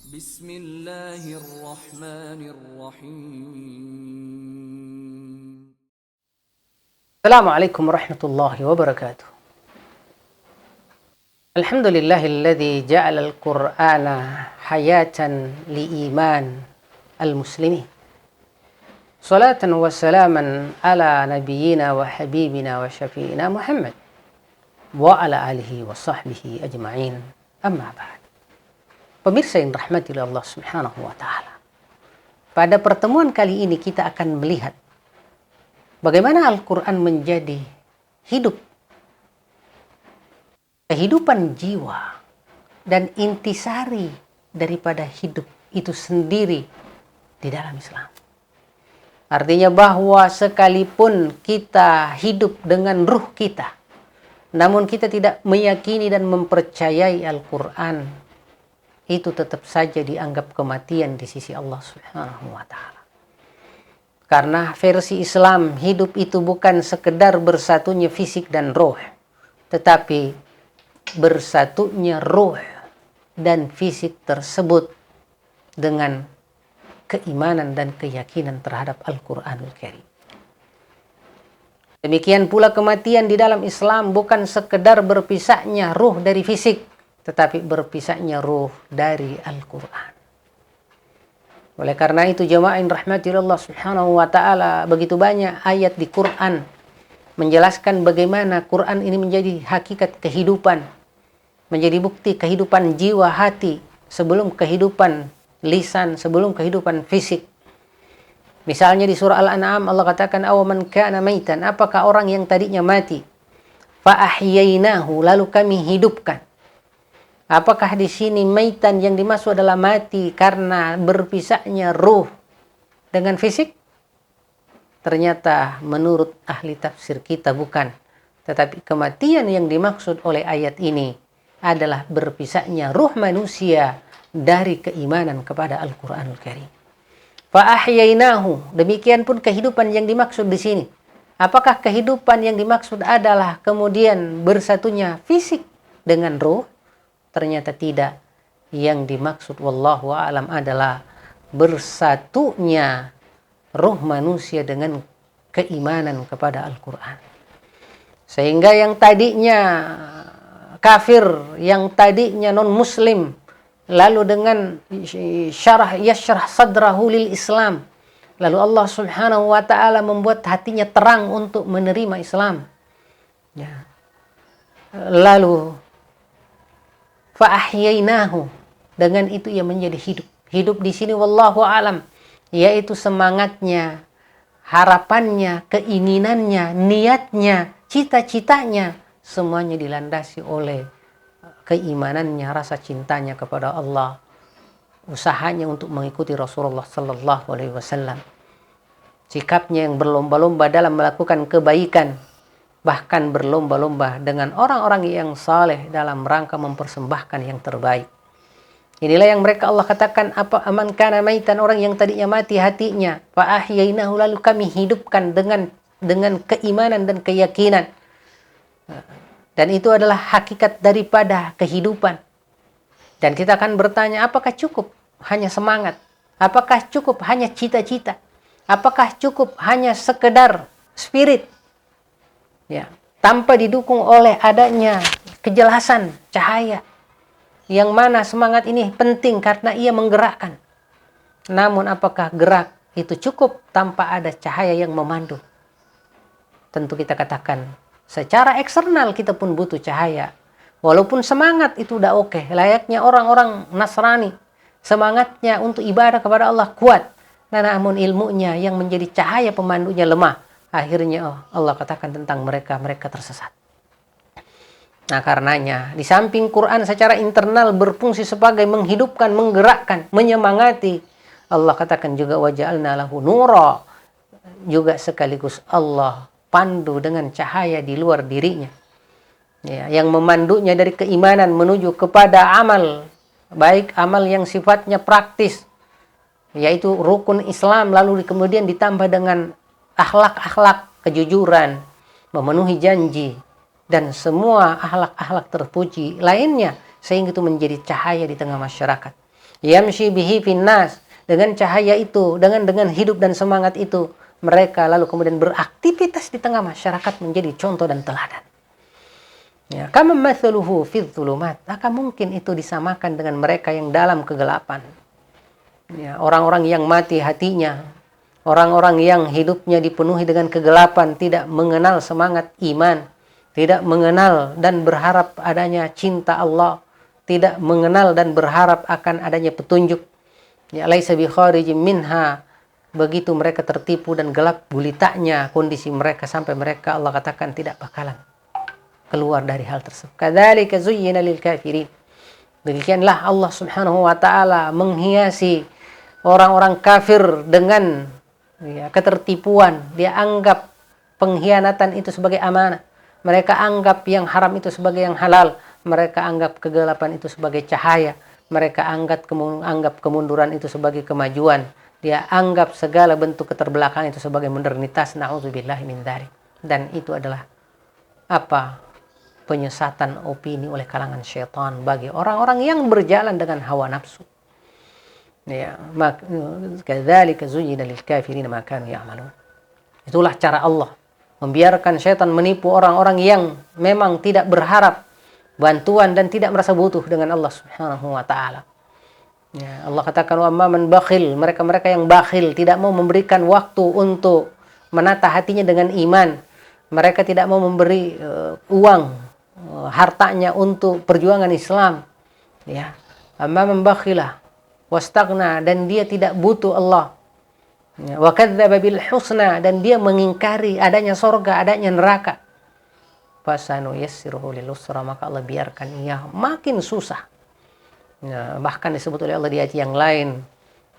بسم الله الرحمن الرحيم. السلام عليكم ورحمة الله وبركاته. الحمد لله الذي جعل القرآن حياة لإيمان المسلمين. صلاة وسلاما على نبينا وحبيبنا وشفينا محمد وعلى آله وصحبه أجمعين. أما بعد. Pemirsa yang dirahmati oleh Allah Subhanahu wa taala. Pada pertemuan kali ini kita akan melihat bagaimana Al-Qur'an menjadi hidup, kehidupan jiwa dan intisari daripada hidup itu sendiri di dalam Islam. Artinya bahwa sekalipun kita hidup dengan ruh kita, namun kita tidak meyakini dan mempercayai Al-Qur'an, itu tetap saja dianggap kematian di sisi Allah Subhanahu wa taala. Karena versi Islam, hidup itu bukan sekedar bersatunya fisik dan roh, tetapi bersatunya roh dan fisik tersebut dengan keimanan dan keyakinan terhadap Al-Quranul Karim. Demikian pula kematian di dalam Islam bukan sekedar berpisahnya ruh dari fisik, tetapi berpisahnya ruh dari Al-Quran. Oleh karena itu jemaah yang dirahmati Allah Subhanahu wa taala, begitu banyak ayat di Quran menjelaskan bagaimana Quran ini menjadi hakikat kehidupan, menjadi bukti kehidupan jiwa hati sebelum kehidupan lisan, sebelum kehidupan fisik. Misalnya di surah Al-An'am Allah katakan, "Awaman kana maitan," apakah orang yang tadinya mati, fa ahyainahu, lalu kami hidupkan. Apakah di sini maitan yang dimaksud adalah mati karena berpisahnya ruh dengan fisik? Ternyata menurut ahli tafsir kita bukan. Tetapi kematian yang dimaksud oleh ayat ini adalah berpisahnya ruh manusia dari keimanan kepada Al-Quranul Karim. Fa'ahyainahu, demikian pun kehidupan yang dimaksud di sini. Apakah kehidupan yang dimaksud adalah kemudian bersatunya fisik dengan ruh? Ternyata tidak. Yang dimaksud wallahu a'lam adalah bersatunya ruh manusia dengan keimanan kepada Al-Quran. Sehingga yang tadinya kafir, yang tadinya non-muslim, lalu dengan yashrah sadrahu lil Islam, lalu Allah Subhanahu wa ta'ala membuat hatinya terang untuk menerima Islam. Ya. Lalu fa'ahyainahu, dengan itu ia menjadi hidup. Hidup di sini wallahu alam, yaitu semangatnya, harapannya, keinginannya, niatnya, cita-citanya, semuanya dilandasi oleh keimanannya, rasa cintanya kepada Allah, usahanya untuk mengikuti Rasulullah sallallahu alaihi wasallam, sikapnya yang berlomba-lomba dalam melakukan kebaikan, bahkan berlomba-lomba dengan orang-orang yang saleh dalam rangka mempersembahkan yang terbaik. Inilah yang mereka Allah katakan, apa aman kana maitan, orang yang tadinya mati hatinya, fa ahyainahu, lalu kami hidupkan dengan keimanan dan keyakinan. Dan itu adalah hakikat daripada kehidupan. Dan kita akan bertanya, apakah cukup hanya semangat? Apakah cukup hanya cita-cita? Apakah cukup hanya sekedar spirit? Ya, tanpa didukung oleh adanya kejelasan cahaya, yang mana semangat ini penting karena ia menggerakkan. Namun apakah gerak itu cukup tanpa ada cahaya yang memandu? Tentu kita katakan secara eksternal kita pun butuh cahaya. Walaupun semangat itu udah oke, layaknya orang-orang Nasrani, semangatnya untuk ibadah kepada Allah kuat, namun ilmunya yang menjadi cahaya pemandunya lemah. Akhirnya Allah katakan tentang mereka tersesat. Nah karenanya di samping Quran secara internal berfungsi sebagai menghidupkan, menggerakkan, menyemangati, Allah katakan juga waja'alna lahu nura, juga sekaligus Allah pandu dengan cahaya di luar dirinya, ya, yang memandunya dari keimanan menuju kepada amal, baik amal yang sifatnya praktis, yaitu rukun Islam, lalu kemudian ditambah dengan akhlak-akhlak kejujuran, memenuhi janji, dan semua akhlak-akhlak terpuji lainnya, sehingga itu menjadi cahaya di tengah masyarakat. Yamshi bihi finnas, dengan cahaya itu, dengan hidup dan semangat itu, mereka lalu kemudian beraktivitas di tengah masyarakat menjadi contoh dan teladan. Ya, kama mathaluhu fidh dhulumat, maka mungkin itu disamakan dengan mereka yang dalam kegelapan. Ya, orang-orang yang mati hatinya, orang-orang yang hidupnya dipenuhi dengan kegelapan, tidak mengenal semangat iman, tidak mengenal dan berharap adanya cinta Allah, tidak mengenal dan berharap akan adanya petunjuk. Ya, laisa bi kharijin minha, begitu mereka tertipu dan gelap gulitanya kondisi mereka sampai mereka Allah katakan tidak bakalan keluar dari hal tersebut. Kadzalika zuyyina lil kafirin. Demikianlah Allah Subhanahu wa taala menghiasi orang-orang kafir dengan ketertipuan. Dia anggap pengkhianatan itu sebagai amanah. Mereka anggap yang haram itu sebagai yang halal. Mereka anggap kegelapan itu sebagai cahaya. Mereka anggap kemunduran itu sebagai kemajuan. Dia anggap segala bentuk keterbelakangan itu sebagai modernitas. Na'udzubillahi min dzalik. Dan itu adalah penyesatan opini oleh kalangan syaitan bagi orang-orang yang berjalan dengan hawa nafsu. Ya, kadzalika zuyyina lil kafirin ma kanu ya'malun. Itulah cara Allah membiarkan syaitan menipu orang-orang yang memang tidak berharap bantuan dan tidak merasa butuh dengan Allah Subhanahu wa taala. Ya, Allah katakan wa man bakhil, mereka-mereka yang bakhil, tidak mau memberikan waktu untuk menata hatinya dengan iman. Mereka tidak mau memberi uang, hartanya untuk perjuangan Islam. Ya, amma man bakhila wastaghna, dan dia tidak butuh Allah. Wa kadzdzaba bil husna, dan dia mengingkari adanya surga, adanya neraka. Fasanu yassiruhu lil usra, maka Allah biarkan ia makin susah. Ya, bahkan disebut oleh Allah di ayat yang lain,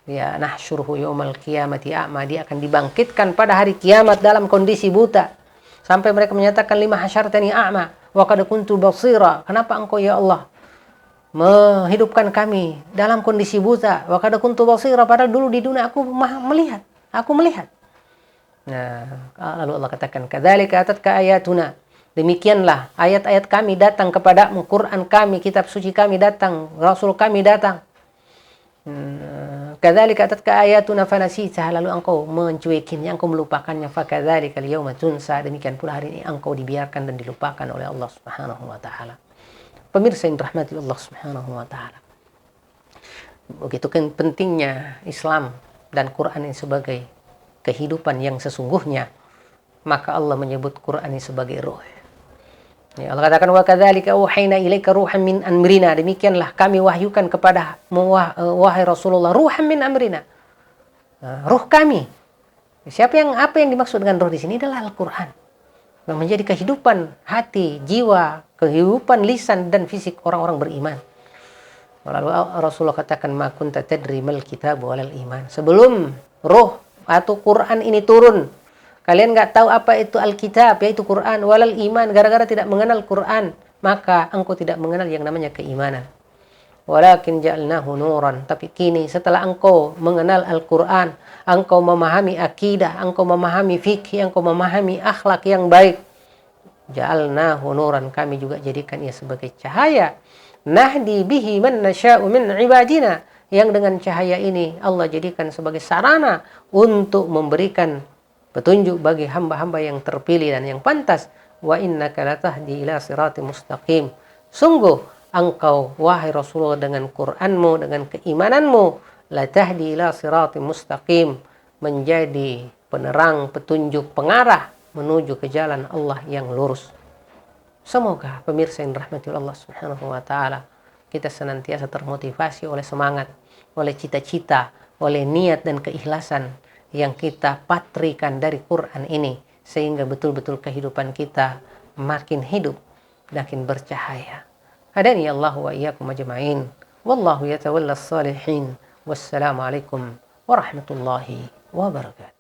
ya nahsyuruhu yaumal qiyamati a'ma, dia akan dibangkitkan pada hari kiamat dalam kondisi buta. Sampai mereka menyatakan lima hasyartani a'ma wa qad kuntu basira, kenapa engkau ya Allah menghidupkan kami dalam kondisi buta, wa qad kuntu basira, padahal dulu di dunia aku melihat. Nah, lalu Allah katakan kadzalika atatka ayatuna, demikianlah ayat-ayat kami datang kepadamu, Quran kami, kitab suci kami datang, Rasul kami datang. Kadzalika atatka ayatuna fanasitaha, lalu engkau mencuekinya, engkau melupakannya. Fakadzalika al-yauma tunsa, demikian pula hari ini engkau dibiarkan dan dilupakan oleh Allah Subhanahu wa taala. Pemirsa yang dirahmati Allah Subhanahu wa taala, begitu kan pentingnya Islam dan Quran ini sebagai kehidupan yang sesungguhnya, maka Allah menyebut Quran ini sebagai ruh. Ya, Allah katakan wa kadzalika uhaina ilaika ruhan min amrina, demikianlah kami wahyukan kepadamu wahai Rasulullah ruhan min amrina, ruh kami. Apa yang dimaksud dengan ruh di sini adalah Al-Qur'an, yang menjadi kehidupan hati, jiwa, kehidupan lisan dan fisik orang-orang beriman. Lalu Rasulullah katakan ma kunta tadri mal kitab walal iman, sebelum ruh atau Quran ini turun, kalian nggak tahu apa itu Alkitab, yaitu Quran, walal iman, gara-gara tidak mengenal Quran, maka engkau tidak mengenal yang namanya keimanan. Walakin ja'alnahu nuran, tapi kini setelah engkau mengenal Al-Quran, engkau memahami akidah, engkau memahami fikih, engkau memahami akhlak yang baik, ja'alnahu nuran, kami juga jadikan ia sebagai cahaya. Nahdi bihi man nasya'u min ibadina, yang dengan cahaya ini Allah jadikan sebagai sarana untuk memberikan petunjuk bagi hamba-hamba yang terpilih dan yang pantas. Wa innaka latahdi ila siratim mustaqim, sungguh engkau wahai Rasulullah dengan Qur'anmu, dengan keimananmu, latahdi ila siratim mustaqim, menjadi penerang, petunjuk, pengarah menuju ke jalan Allah yang lurus. Semoga pemirsa yang dirahmati Allah Subhanahu wa taala, kita senantiasa termotivasi oleh semangat, oleh cita-cita, oleh niat dan keikhlasan yang kita patrikan dari Quran ini, sehingga betul-betul kehidupan kita makin hidup, makin bercahaya. Hadani Allah wa iyyakum ajma'in. Wallahu yatawalla as-salihin. Wassalamualaikum warahmatullahi wabarakatuh.